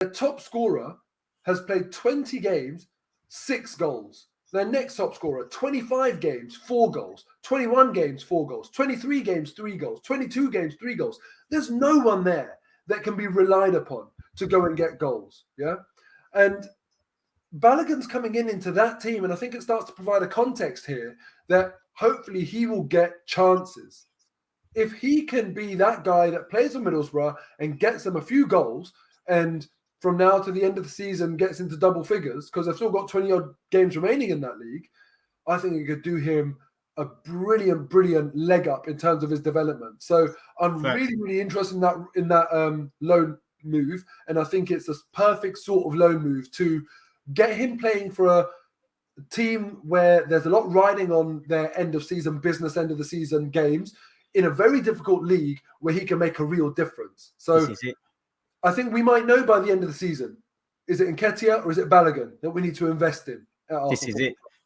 Their top scorer has played 20 games, 6 goals. Their next top scorer, 25 games, 4 goals. 21 games, 4 goals. 23 games, 3 goals. 22 games, 3 goals. There's no one there that can be relied upon to go and get goals. Yeah. And Balogun's coming into that team, and I think it starts to provide a context here that hopefully he will get chances. If he can be that guy that plays for Middlesbrough and gets them a few goals, and from now to the end of the season gets into double figures, because they've still got 20-odd games remaining in that league, I think it could do him a brilliant leg up in terms of his development. So I'm really interested in that loan move, and I think it's a perfect sort of loan move to get him playing for a team where there's a lot riding on their end of the season games in a very difficult league where he can make a real difference. So I think we might know by the end of the season, is it Nketiah or is it Balogun that we need to invest in?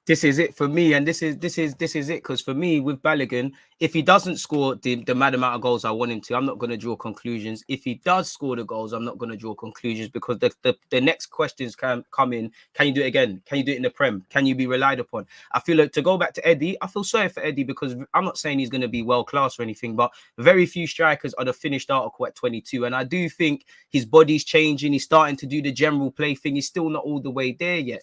This is it for me, and this is it, because for me with Balogun, if he doesn't score the mad amount of goals I want him to, I'm not going to draw conclusions. If he does score the goals, I'm not going to draw conclusions, because the next questions can come in. Can you do it again? Can you do it in the Prem? Can you be relied upon? I feel like, to go back to Eddie, I feel sorry for Eddie, because I'm not saying he's going to be world class or anything, but very few strikers are the finished article at 22, and I do think his body's changing. He's starting to do the general play thing. He's still not all the way there yet,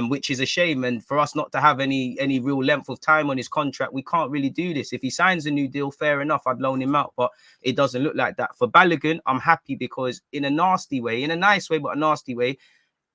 which is a shame. And for us not to have any real length of time on his contract, we can't really do this. If he signs a new deal, fair enough, I'd loan him out, but it doesn't look like that. For Balogun, I'm happy, because in a nasty way, in a nice way, but a nasty way,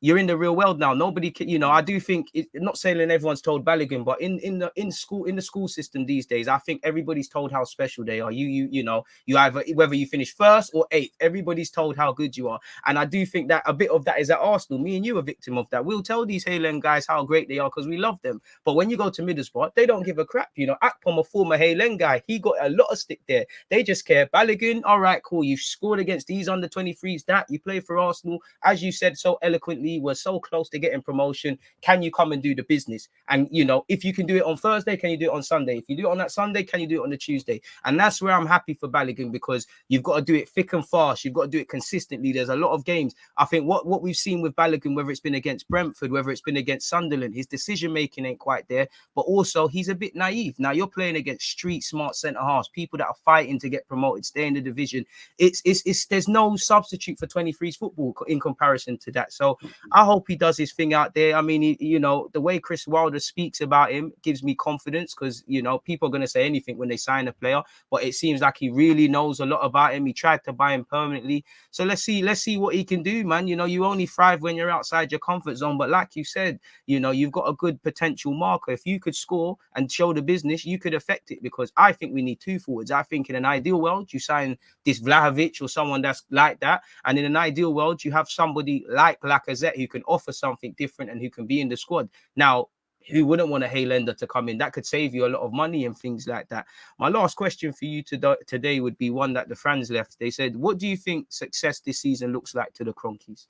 you're in the real world now. Nobody can, I do think, not saying that everyone's told Balogun, but in the school system these days, I think everybody's told how special they are. You either, whether you finish first or eighth, everybody's told how good you are. And I do think that a bit of that is at Arsenal. Me and you are victim of that. We'll tell these Highland guys how great they are because we love them. But when you go to Middlesbrough, they don't give a crap. Akpom, a former Highland guy, he got a lot of stick there. They just care. Balogun, all right, cool. You've scored against these under 23s, that you play for Arsenal, as you said so eloquently. We're so close to getting promotion. Can you come and do the business? And if you can do it on Thursday, can you do it on Sunday? If you do it on that Sunday, can you do it on the Tuesday? And that's where I'm happy for Balogun, because you've got to do it thick and fast. You've got to do it consistently. There's a lot of games. I think what we've seen with Balogun, whether it's been against Brentford, whether it's been against Sunderland, his decision making ain't quite there, but also he's a bit naive. Now you're playing against street smart centre halves, people that are fighting to get promoted, stay in the division. There's no substitute for 23s football in comparison to that. So I hope he does his thing out there. I mean, the way Chris Wilder speaks about him gives me confidence, because, people are going to say anything when they sign a player, but it seems like he really knows a lot about him. He tried to buy him permanently. So let's see what he can do, man. You only thrive when you're outside your comfort zone. But like you said, you've got a good potential marker. If you could score and show the business, you could affect it, because I think we need 2 forwards. I think in an ideal world, you sign this Vlahovic or someone that's like that. And in an ideal world, you have somebody like Lacazette who can offer something different and who can be in the squad. Now, who wouldn't want a Highlander to come in? That could save you a lot of money and things like that. My last question for you today would be one that the fans left. They said, what do you think success this season looks like to the Kroenkes?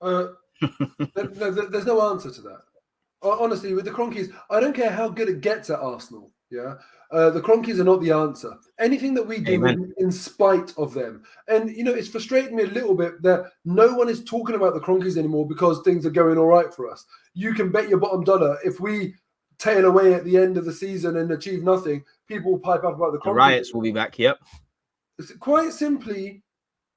There's no answer to that. Honestly, with the Kroenkes, I don't care how good it gets at Arsenal. Yeah, the Kroenkes are not the answer. Anything that we do in spite of them. And, it's frustrating me a little bit that no one is talking about the Kroenkes anymore because things are going all right for us. You can bet your bottom dollar if we tail away at the end of the season and achieve nothing, people will pipe up about the Kroenkes. The riots will be back, yep. It's quite simply,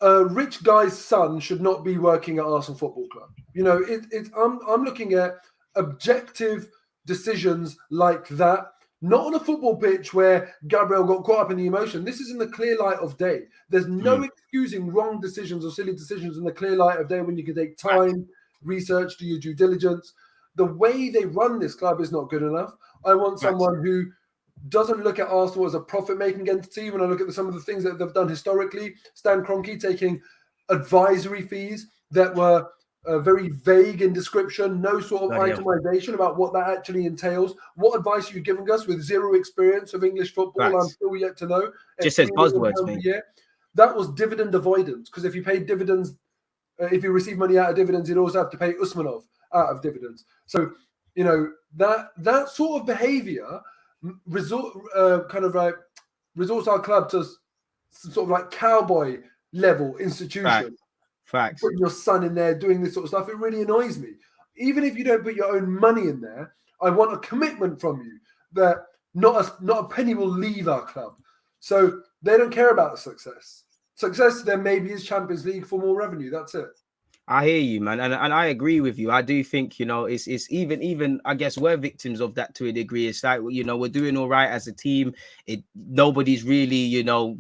a rich guy's son should not be working at Arsenal Football Club. I'm looking at objective decisions like that. Not on a football pitch where Gabriel got caught up in the emotion. This is in the clear light of day. There's no excusing wrong decisions or silly decisions in the clear light of day when you can take time, research, do your due diligence. The way they run this club is not good enough. I want someone who doesn't look at Arsenal as a profit-making entity. When I look at some of the things that they've done historically, Stan Kroenke taking advisory fees that were very vague in description, no sort of itemization about what that actually entails. What advice are you giving us with zero experience of English football? I'm still yet to know. Just says buzzwords, mate. That was dividend avoidance, because if you pay dividends, if you receive money out of dividends, you'd also have to pay Usmanov out of dividends. So, that sort of behavior resorts our club to sort of like cowboy level institution. Facts. Putting your son in there doing this sort of stuff, it really annoys me. Even if you don't put your own money in there, I want a commitment from you that not a penny will leave our club. So they don't care about the success. Success to them maybe is Champions League for more revenue. That's it. I hear you, man, and I agree with you. I do think, you know, it's even I guess we're victims of that to a degree. It's like, you know, we're doing all right as a team. Nobody's really, you know,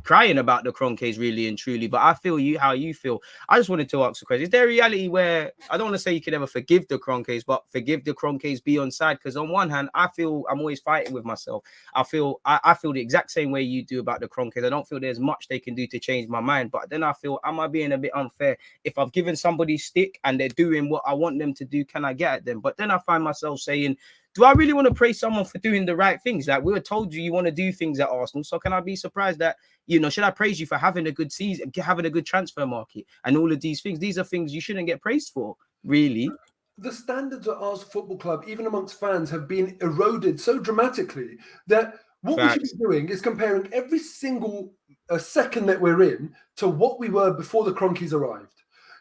crying about the Kroenkes really and truly, but I feel you how you feel. I just wanted to ask a question. Is there a reality where, I don't want to say you can never forgive the Kroenkes, but forgive the Kroenkes, be on side? Because on one hand, I feel I'm always fighting with myself. I feel the exact same way you do about the Kroenkes. I don't feel there's much they can do to change my mind, but then I feel, am I being a bit unfair? If I've given somebody stick and they're doing what I want them to do, can I get at them? But then I find myself saying, do I really want to praise someone for doing the right things? Like, we were told you want to do things at Arsenal. So can I be surprised that, you know, should I praise you for having a good season, having a good transfer market and all of these things? These are things you shouldn't get praised for, really. The standards at Arsenal Football Club, even amongst fans, have been eroded so dramatically that what we should be doing is comparing every single second that we're in to what we were before the Kroenkes arrived.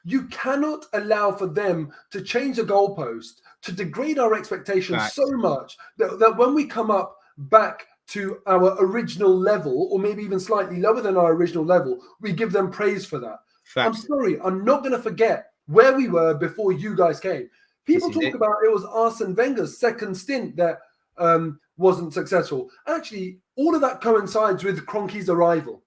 You cannot allow for them to change the goalpost, to degrade our expectations so much that when we come up back to our original level, or maybe even slightly lower than our original level, we give them praise for that. I'm sorry, I'm not going to forget where we were before you guys came. People talk about it was Arsene Wenger's second stint that wasn't successful. Actually, all of that coincides with Kroenke's arrival.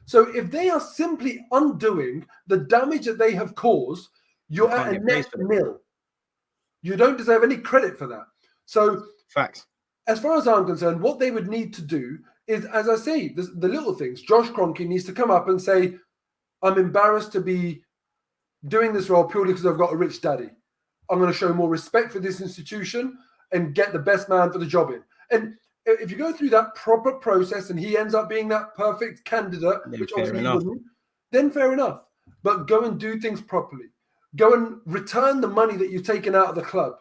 So if they are simply undoing the damage that they have caused, you're at a net nil. You don't deserve any credit for that. So facts. As far as I'm concerned, what they would need to do is, as I say, the little things. Josh Kroenke needs to come up and say, I'm embarrassed to be doing this role purely because I've got a rich daddy. I'm going to show more respect for this institution and get the best man for the job in. And if you go through that proper process and he ends up being that perfect candidate, which obviously he wouldn't, then fair enough. But go and do things properly. Go and return the money that you've taken out of the club.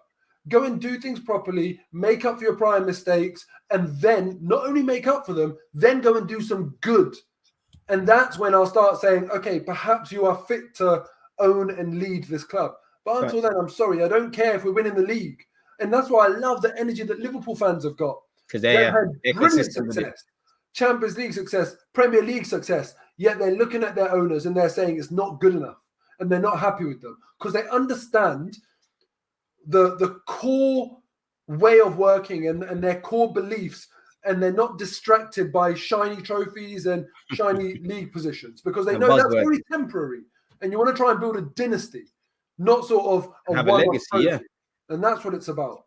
Go and do things properly, make up for your prior mistakes, and then not only make up for them, then go and do some good. And that's when I'll start saying, okay, perhaps you are fit to own and lead this club. But until then, I'm sorry, I don't care if we're winning the league. And that's why I love the energy that Liverpool fans have got. Because they've had brilliant success, Champions League success, Premier League success, yet they're looking at their owners and they're saying it's not good enough. And they're not happy with them because they understand the core way of working and their core beliefs, and they're not distracted by shiny trophies and shiny league positions because they know that's very temporary. And you want to try and build a dynasty, not sort of have a legacy, trophy. And that's what it's about.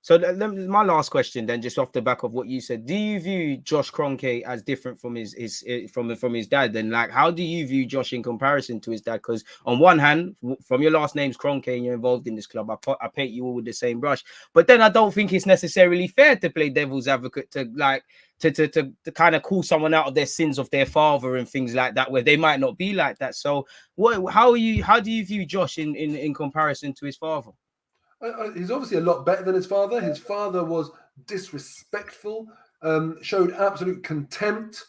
So my last question then, just off the back of what you said, do you view Josh Kroenke as different from his dad? Then, like, how do you view Josh in comparison to his dad? Because on one hand, from your last name's Kroenke and you're involved in this club, I paint you all with the same brush. But then I don't think it's necessarily fair to play devil's advocate to kind of call someone out of their sins of their father and things like that, where they might not be like that. So how do you view Josh in comparison to his father? He's obviously a lot better than his father. His father was disrespectful, showed absolute contempt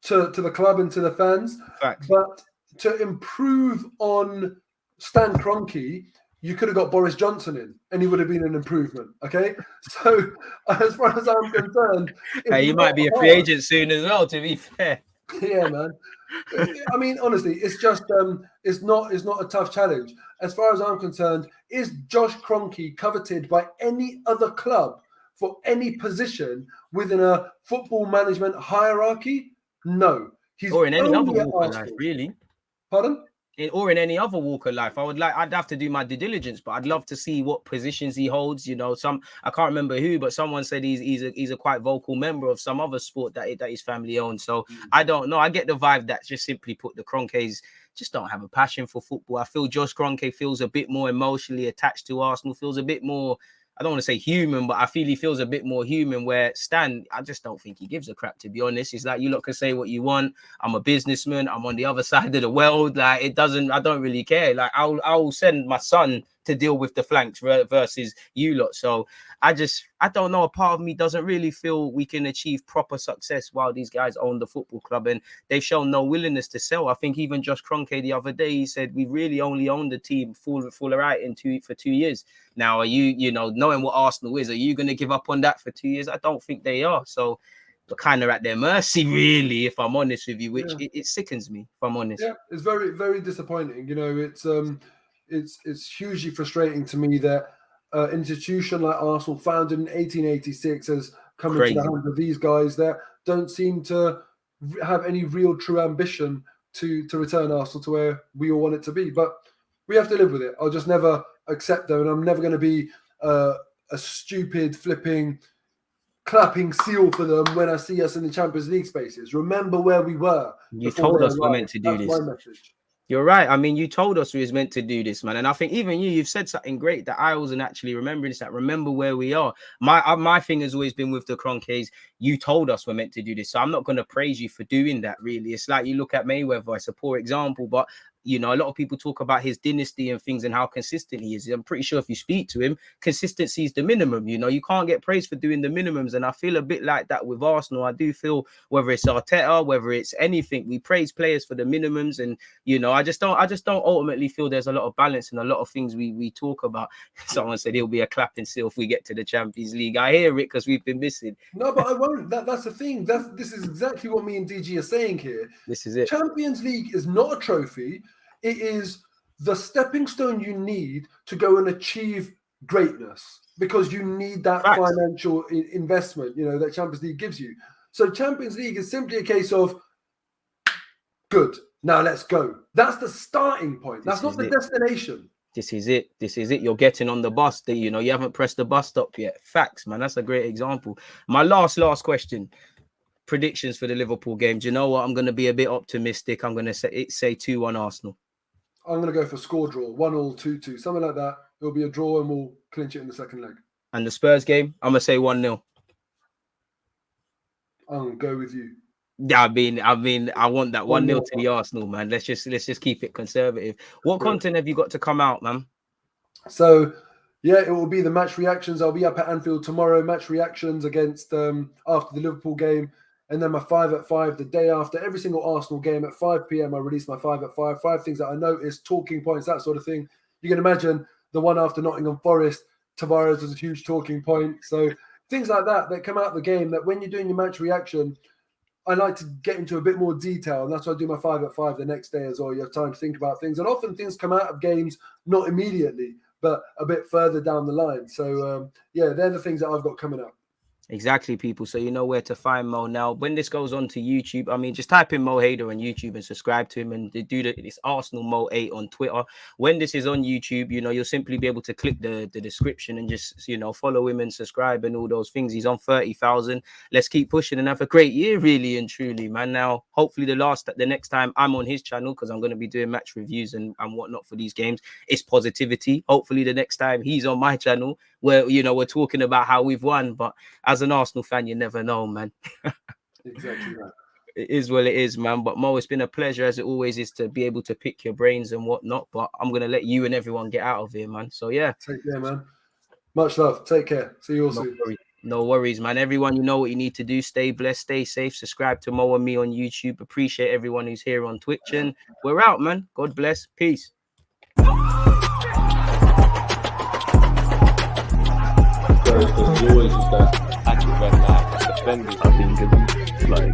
to the club and to the fans. Fact. But to improve on Stan Kroenke, you could have got Boris Johnson in and he would have been an improvement. Okay. So as far as I'm concerned, hey, you might be a free agent soon as well, to be fair. Yeah, man. I mean, honestly, it's just it's not a tough challenge. As far as I'm concerned, is Josh Kroenke coveted by any other club for any position within a football management hierarchy? No. He's or in any other walk of life, really. Pardon? Or in any other walk of life. I'd have to do my due diligence, but I'd love to see what positions he holds. You know, I can't remember who, but someone said he's a quite vocal member of some other sport that his family owns. So I don't know. I get the vibe that just simply put the Kroenkes just don't have a passion for football. I feel Josh Kroenke feels a bit more emotionally attached to Arsenal, feels a bit more, I don't want to say human, but I feel he feels a bit more human, where Stan, I just don't think he gives a crap, to be honest. It's like, you lot can say what you want. I'm a businessman. I'm on the other side of the world. Like, I don't really care. Like, I'll send my son to deal with the flanks versus you lot. So I don't know. A part of me doesn't really feel we can achieve proper success while these guys own the football club, and they've shown no willingness to sell. I think even Josh Kroenke the other day, he said we really only owned the team full right for 2 years. Now, are you know, knowing what Arsenal is, are you going to give up on that for 2 years? I don't think they are. So we're kind of at their mercy, really, if I'm honest with you, which it sickens me, if I'm honest. Yeah, it's very, very disappointing. You know, it's hugely frustrating to me that an institution like Arsenal, founded in 1886, has come into the hands of these guys that don't seem to have any real true ambition to return Arsenal to where we all want it to be. But we have to live with it. I'll just never accept them, and I'm never going to be a stupid flipping clapping seal for them when I see us in the Champions League spaces. Remember where we were. You told us we're meant to do this. That's my message. You're right. I mean, you told us we was meant to do this, man. And I think even you've said something great that I wasn't actually remembering. Is that remember where we are. My thing has always been with the Kroenkes. You told us we're meant to do this. So I'm not going to praise you for doing that, really. It's like you look at Mayweather. It's a poor example, but you know, a lot of people talk about his dynasty and things and how consistent he is. I'm pretty sure if you speak to him, consistency is the minimum. You know, you can't get praised for doing the minimums. And I feel a bit like that with Arsenal. I do feel whether it's Arteta, whether it's anything, we praise players for the minimums. And, you know, I just don't ultimately feel there's a lot of balance and a lot of things we talk about. Someone said he'll be a clapping seal if we get to the Champions League. I hear it because we've been missing. No, but I won't. That's the thing. This is exactly what me and DG are saying here. This is it. Champions League is not a trophy. It is the stepping stone you need to go and achieve greatness, because you need that financial investment, you know, that Champions League gives you. So Champions League is simply a case of, good, now let's go. That's the starting point. That's not the destination. This is it. This is it. You're getting on the bus. You know, you haven't pressed the bus stop yet. Facts, man. That's a great example. My last question. Predictions for the Liverpool game. Do you know what? I'm going to be a bit optimistic. I'm going to say 2-1 Arsenal. I'm going to go for score draw, 1-1, 2-2, something like that. It'll be a draw and we'll clinch it in the second leg. And the Spurs game, I'm going to say 1-0. I'm going to go with you. Yeah, I mean, I want that 1-0 to the Arsenal, man. Let's just keep it conservative. What content have you got to come out, man? So, yeah, it will be the match reactions. I'll be up at Anfield tomorrow. Match reactions against after the Liverpool game. And then my 5 at 5 the day after. Every single Arsenal game at 5 p.m. I release my 5 at 5. 5 things that I noticed, talking points, that sort of thing. You can imagine the one after Nottingham Forest, Tavares was a huge talking point. So things like that come out of the game, that when you're doing your match reaction, I like to get into a bit more detail. And that's why I do my 5 at 5 the next day as well. You have time to think about things. And often things come out of games, not immediately, but a bit further down the line. So, yeah, they're the things that I've got coming up. Exactly, people. So you know where to find Mo now. When this goes on to YouTube, I mean, just type in Mo Hader on YouTube and subscribe to him, and it's Arsenal Mo 8 on Twitter. When this is on YouTube, you know, you'll simply be able to click the description and just, you know, follow him and subscribe and all those things. He's on 30,000. Let's keep pushing and have a great year, really and truly, man. Now, hopefully the next time I'm on his channel, because I'm going to be doing match reviews and whatnot for these games, it's positivity. Hopefully the next time he's on my channel, where, you know, we're talking about how we've won. But as an Arsenal fan, you never know, man. Exactly right. It is what it is, man. But Mo, it's been a pleasure, as it always is, to be able to pick your brains and whatnot. But I'm going to let you and everyone get out of here, man. So, yeah. Take care, man. Much love. Take care. See you all soon. No worries, man. Everyone, you know what you need to do. Stay blessed, stay safe. Subscribe to Mo and me on YouTube. Appreciate everyone who's here on Twitch. And we're out, man. God bless. Peace. There's always just that active red light defenders. I think it's like